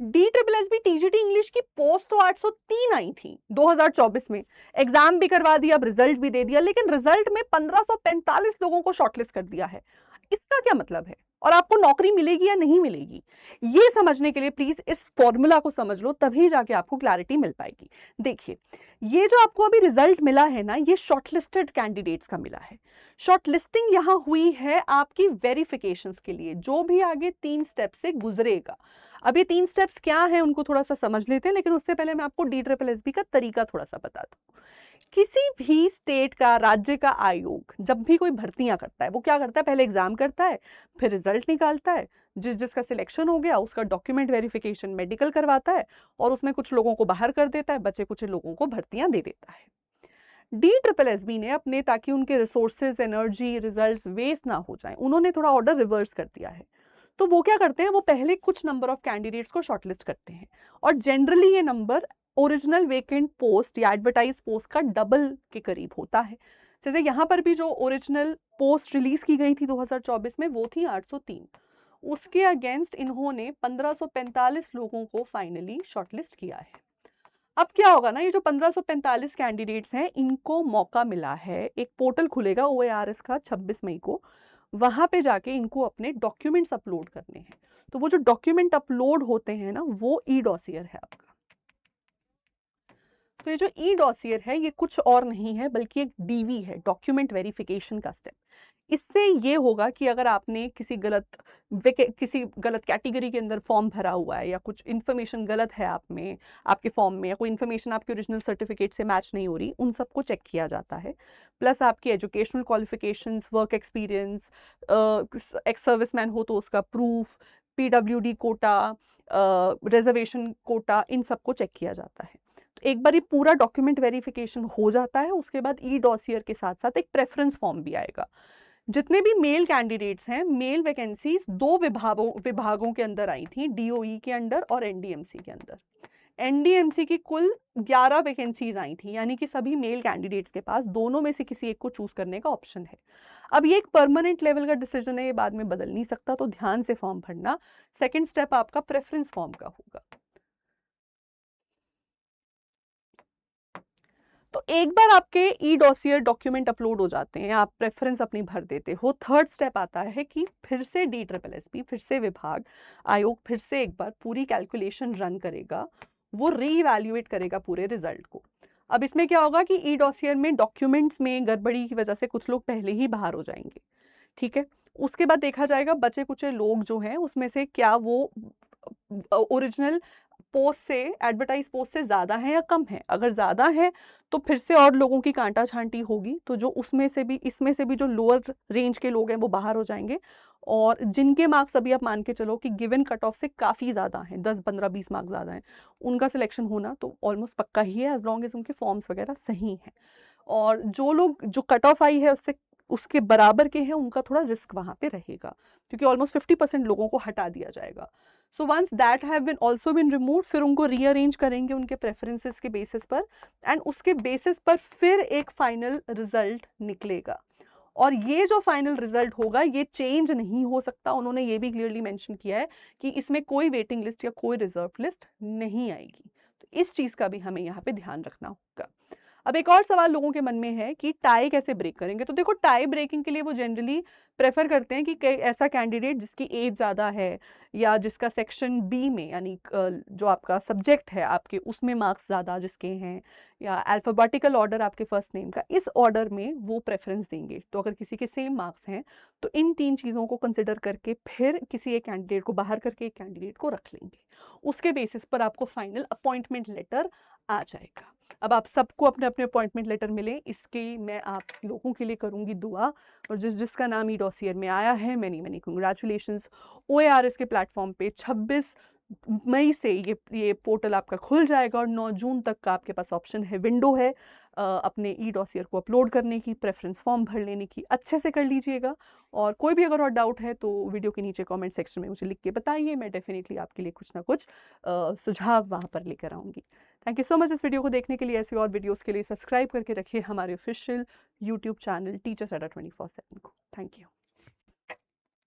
DSSB TGT English की post तो 803 आई थी 2024 में, एग्जाम भी करवा दिया, अब रिजल्ट भी दे दिया, लेकिन रिजल्ट में 1545 लोगों को शॉर्टलिस्ट कर दिया है। इसका क्या मतलब है और आपको नौकरी मिलेगी या नहीं मिलेगी, ये समझने के लिए प्लीज इस फॉर्मूला को समझ लो, तभी जाके आपको क्लैरिटी मिल पाएगी। देखिए, ये जो आपको अभी रिजल्ट मिला है ना, ये शॉर्टलिस्टेड कैंडिडेट्स का मिला है। शॉर्टलिस्टिंग यहां हुई है आपकी वेरिफिकेशंस के लिए, जो भी आगे 3 स्टेप से गुजरेगा। अब ये 3 स्टेप्स क्या हैं उनको थोड़ा सा समझ लेते हैं, लेकिन उससे पहले मैं आपको DSSB का तरीका थोड़ा सा बता दूं। किसी भी स्टेट का, राज्य का आयोग जब भी कोई भर्तियां करता है, वो क्या करता है, पहले एग्जाम करता है, फिर रिजल्ट निकालता है, जिसका सिलेक्शन हो गया उसका डॉक्यूमेंट वेरिफिकेशन मेडिकल करवाता है, और उसमें कुछ लोगों को बाहर कर देता है, बचे कुछ लोगों को भर्तियां दे देता है। DSSB ने अपने, ताकि उनके रिसोर्सेज, एनर्जी, रिजल्ट्स वेस्ट ना हो जाए, उन्होंने थोड़ा ऑर्डर रिवर्स कर दिया है। तो वो क्या करते हैं, वो पहले कुछ नंबर ऑफ कैंडिडेट्स को शॉर्टलिस्ट करते हैं, और जनरली ये नंबर ओरिजिनल वेकेंट पोस्ट या एडवर्टाइज पोस्ट का डबल के करीब होता है। जैसे यहाँ पर भी जो ओरिजिनल पोस्ट रिलीज की गई थी 2024 में, वो थी 803। उसके अगेंस्ट इन्होंने 1545 लोगों को फाइनली शॉर्टलिस्ट किया है। अब क्या होगा ना, ये जो 1545 कैंडिडेट्स हैं, इनको मौका मिला है, एक पोर्टल खुलेगा OARS का 26 मई को, वहां पे जाके इनको अपने डॉक्यूमेंट्स अपलोड करने हैं। तो वो जो डॉक्यूमेंट अपलोड होते हैं ना, वो ई-डॉसियर है आपका। तो ये जो ई-डॉसियर है, ये कुछ और नहीं है बल्कि एक DV है, डॉक्यूमेंट वेरिफिकेशन का स्टेप। इससे ये होगा कि अगर आपने किसी गलत कैटेगरी के अंदर फॉर्म भरा हुआ है, या कुछ इन्फॉर्मेशन गलत है आप में, आपके फॉर्म में, या कोई इन्फॉर्मेशन आपके ओरिजिनल सर्टिफिकेट से मैच नहीं हो रही, उन सबको चेक किया जाता है। प्लस आपकी educational qualifications, work experience, ex serviceman हो तो उसका proof, PWD quota, reservation quota, इन सबको चेक किया जाता है। तो एक बार ये पूरा डॉक्यूमेंट वेरिफिकेशन हो जाता है, उसके बाद ई-डॉसियर के साथ साथ एक प्रेफरेंस फॉर्म भी आएगा। जितने भी मेल कैंडिडेट्स हैं, मेल वैकेंसीज 2 विभागों के अंदर आई थी, DOE के अंडर और NDMC के अंदर। NDMC की कुल 11 वैकेंसीज आई थी, यानी कि सभी मेल कैंडिडेट्स के पास दोनों में से किसी एक को चूज करने का ऑप्शन है। अब ये एक परमानेंट लेवल का डिसीजन है, ये बाद में बदल नहीं सकता, तो ध्यान से फॉर्म भरना। सेकेंड स्टेप आपका प्रेफरेंस फॉर्म का होगा। तो एक बार आपके ई-डॉसियर डॉक्यूमेंट अपलोड हो जाते हैं, आप प्रेफरेंस अपनी भर देते हो, थर्ड स्टेप आता है कि फिर से DSSB, फिर से विभाग आयोग फिर से एक बार पूरी कैलकुलेशन रन करेगा, वो रीइवैल्यूएट करेगा पूरे रिजल्ट को। अब इसमें क्या होगा कि ई-डॉसियर में डॉक्यूमेंट्स में गड़बड़ी की वजह से कुछ लोग पहले ही बाहर हो जाएंगे, ठीक है। उसके बाद देखा जाएगा बचे कुचे लोग जो हैं, उसमें से क्या वो ओरिजिनल पोस्ट से, एडवर्टाइज पोस्ट से ज़्यादा है या कम है। अगर ज़्यादा है तो फिर से और लोगों की कांटा छांटी होगी, तो जो उसमें से भी, इसमें से भी जो लोअर रेंज के लोग हैं वो बाहर हो जाएंगे, और जिनके मार्क्स अभी आप मान के चलो कि गिवन कट ऑफ से काफ़ी ज़्यादा हैं, 10, 15, 20 मार्क्स ज़्यादा हैं, उनका सिलेक्शन होना तो ऑलमोस्ट पक्का ही है, एज लॉन्ग एज उनके फॉर्म्स वगैरह सही हैं। और जो लोग, जो कट ऑफ आई है उससे उसके बराबर के हैं, उनका थोड़ा रिस्क वहाँ पे रहेगा, क्योंकि ऑलमोस्ट 50% लोगों को हटा दिया जाएगा। So once that have been also been remove, फिर उनको रीअरेंज करेंगे उनके प्रेफरेंसेस के बेसिस पर, एंड उसके बेसिस पर फिर एक फाइनल रिजल्ट निकलेगा। और ये जो फाइनल रिजल्ट होगा, ये चेंज नहीं हो सकता। उन्होंने ये भी क्लियरली मेंशन किया है कि इसमें कोई वेटिंग लिस्ट या कोई रिजर्व लिस्ट नहीं आएगी। तो इस चीज़ का भी हमें यहाँ पे ध्यान रखना होगा। अब एक और सवाल लोगों के मन में है कि टाई कैसे ब्रेक करेंगे। तो देखो, टाई ब्रेकिंग के लिए वो जनरली प्रेफर करते हैं कि ऐसा कैंडिडेट जिसकी एज ज़्यादा है, या जिसका सेक्शन B में, यानी जो आपका सब्जेक्ट है आपके, उसमें मार्क्स ज़्यादा जिसके हैं, या अल्फ़ाबेटिकल ऑर्डर आपके फर्स्ट नेम का, इस ऑर्डर में वो प्रेफरेंस देंगे। तो अगर किसी के सेम मार्क्स हैं तो इन 3 चीज़ों को कंसिडर करके फिर किसी एक कैंडिडेट को बाहर करके एक कैंडिडेट को रख लेंगे। उसके बेसिस पर आपको फाइनल अपॉइंटमेंट लेटर आ जाएगा। अब आप सबको अपने अपने अपॉइंटमेंट लेटर मिले, इसके मैं आप लोगों के लिए करूंगी दुआ। और जिसका नाम ई-डॉसियर में आया है, मैनी मैनी कंग्रेचुलेशंस। OARS के प्लेटफॉर्म पे 26 मई से ये पोर्टल आपका खुल जाएगा, और 9 जून तक का आपके पास ऑप्शन है, विंडो है अपने ई-डॉसियर को अपलोड करने की, प्रेफरेंस फॉर्म भर लेने की। अच्छे से कर लीजिएगा, और कोई भी अगर और डाउट है तो वीडियो के नीचे कमेंट सेक्शन में मुझे लिख के बताइए, मैं डेफिनेटली आपके लिए कुछ ना कुछ सुझाव वहाँ पर लेकर आऊँगी। थैंक यू सो मच इस वीडियो को देखने के लिए। ऐसी और वीडियोस के लिए सब्सक्राइब करके रखिए हमारे ऑफिशियल यूट्यूब चैनल टीचर्स अड्डा 24/7 को। Thank you.